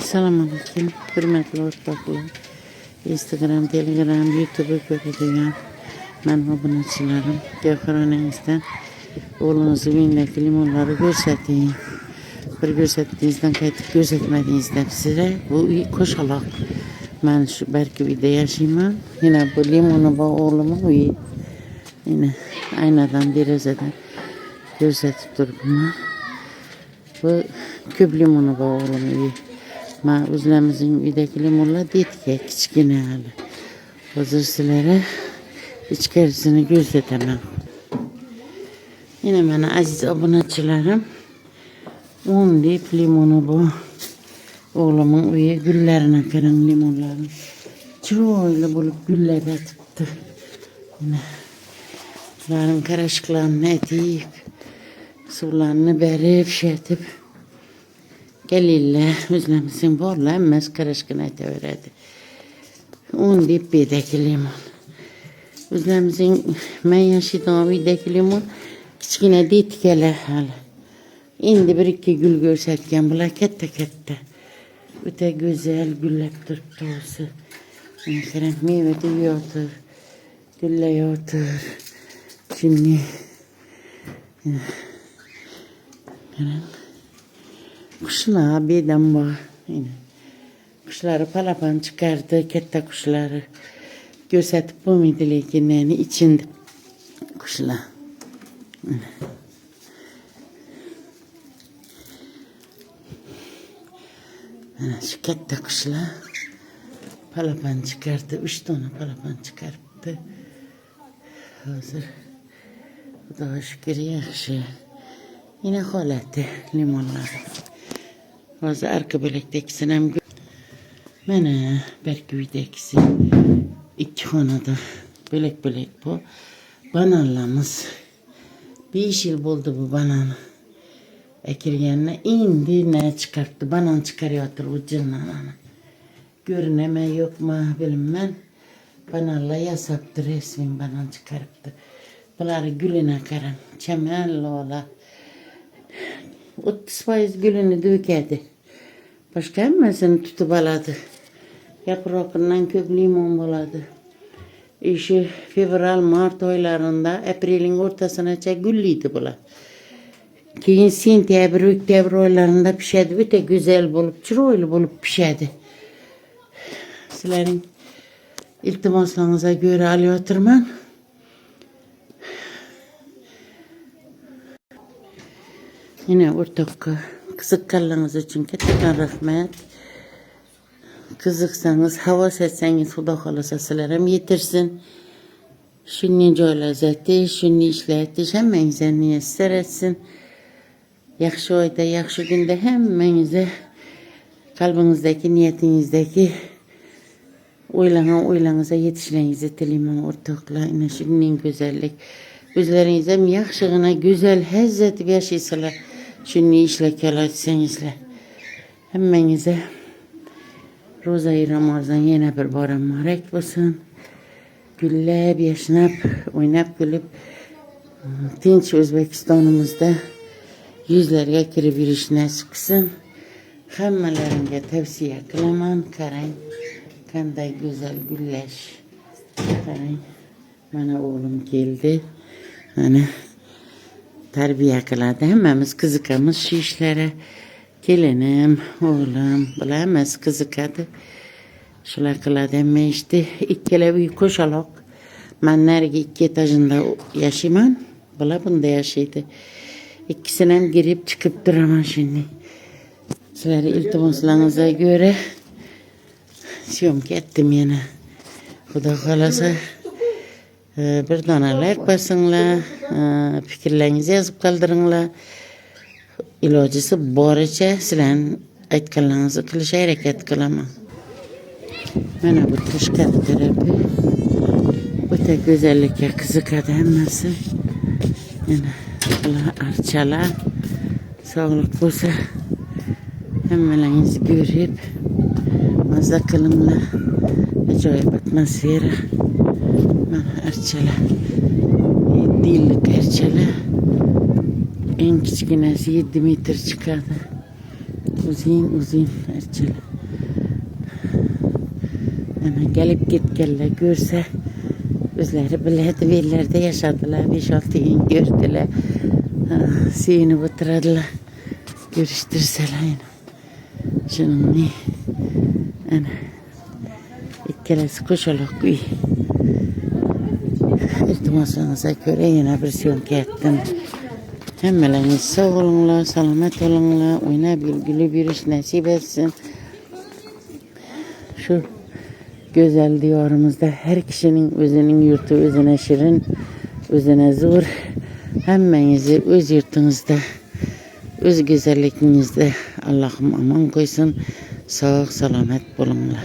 Assalamualaikum, hürmetli ortaklar. Instagram, Telegram, YouTube'u görüyorum. Ben abunəçilərim. Gevxaranənizdən oğlunuzu minləki limonları görsəteyim. Bir görsətdiyinizdən qayıtıb görsətmədiyinizdən sizə bu koşalaq. Ben şu belki bir de yaşayayım. Yine bu limonu bu oğluma uyuyup yine aynadan derezeden gösterip durduğuma bu küp limonu bu oğluma uyuyup ma özlemizin üydeki limonla detke kiçkine hali hazır sizlere içkerisini gösteremem. Yine bana aziz abunəçilərim 10 lip limonu bu. Oğlumun uyu güllerine kırın limonların. Çoğuyla bulup güller atıptı. Yine bunların karışıklarını etip, sularını berip şetip, gelirler, özlemizin borla emmez karışıkını eteveredi. 10 dip bedeki limon. Özlemizin ben yaşadığım bedeki limon, kiçkine ditkeler hala. İndi bir iki gül görsetken bula kette. Öte güzel güllep duruptu olsa. Mesela meyve diyordur, gülleyordur. Şimdi kuşlar birden var. Kuşları palapan çıkardı, kette kuşları. Gösterip bu midelekinlerin içinde kuşlar. Şu kette kuşlar palapan çıkarttı. 3 tane palapan çıkarttı. Hazır. Bu da şükür yaxşı. Yine holatı limonlar. Hazır arka bölektekisini hem Mene belki videkisi 2 xonada bölek bu. Bananlarımız 5 yıl oldu bu bananı. Ekirgenine indi ne çıkarttı? Banan çıkarıyordur ucundan. Görüneme yok mu bilmem. Bananla yasaptı resmin banan çıkarttı. Bunları gülüne karın. Çemelli ola. 30% gülünü dökedi. Başka emmesini tutup aladı. Yaprakından köp limon buladı. İşi fevral mart aylarında April'in ortasına çek gülliydi bula. Keyin sentyabr, oktyabr aylarında pişedi. Öte güzel bulup, çiroylu bulup pişedi. Sizlerin iltimaslarınıza göre alıyoturman. Yine ortak kızık kallığınız için ketken rahmet. Kızıksanız, havas etseniz, Xudo xolasa sizlerim yetirsin. Şunni joylazati, şunni işletiş, hemmenize niyetser etsin. Yaxşı oyda, yaxşı günde hemmenize kalbinizdeki, niyetinizdeki oylanıza yetişlerinizi dilerim ortakla. Yine şunun güzellik. Özlerinize yaxşığına güzel hezzet yaşaysalar. Şunun işle kelatsenizler. Hemmenize Roza-i Ramazan yine bir bayram mübarek olsun. Güllep, yaşanıp, oynap gülüp tinç Özbekistanımızda yüzlerge kirib yürüşüne çıksın. Hammalarınca tavsiye kılaman. Qarang, qanday güzel güllash. Qarang, mana oğlum geldi. Mana tarbiya qiladi. Hammamiz qiziqamiz shu ishlari. Kelinim, oğlum, bular hammasi qiziqadi. Shular qiladi. Hamma ishni ikkala uy qo'shaloq. Men narigi 2 etajında yaşayman. Bular bunda yashaydi. İkisine hem girip çıkıp duramam şimdi. Sizlere iltimaslarınıza göre syomka ettim yine. Xudo xolasa bir dona like basыңlar, fikrlarınızı yazıp kaldırыңlar. İlojisi boricha sizlarning aytganlaringizni qilishga harakat qilaman. Mana bu toshkent tarafi o'ta go'zallikka qiziqadi hammasi. Yana archalar sog'liq bo'lsa hammalaringiz ko'rib mazza qilinglar. Ajoyib atmosfera. Mana archalar. 7 yillik archalar. En kichkinasi 7 metr chiqadi. uzun erçeli. Hemen gelip gitgelle görse özleri biledi yerlerde yaşadılar. 5-6 gün gördüler. Suyunu batırdılar. Görüştürseler yine. Şunun ne? Ana. İkkelesi koşalak güy. İltimasınıza göre yine bir syonki ettim. Hemmeleriniz sağ olunlar, selamet olunlar. Oyna bilgili bir iş nasip etsin. Şu güzel diyarımızda her kişinin özünün yurtu özüne şirin, özüne zor. Hemmenizi öz yurtunuzda, öz güzelliğinizde Allah'ım aman koysun. Sağ selamet bulunlar.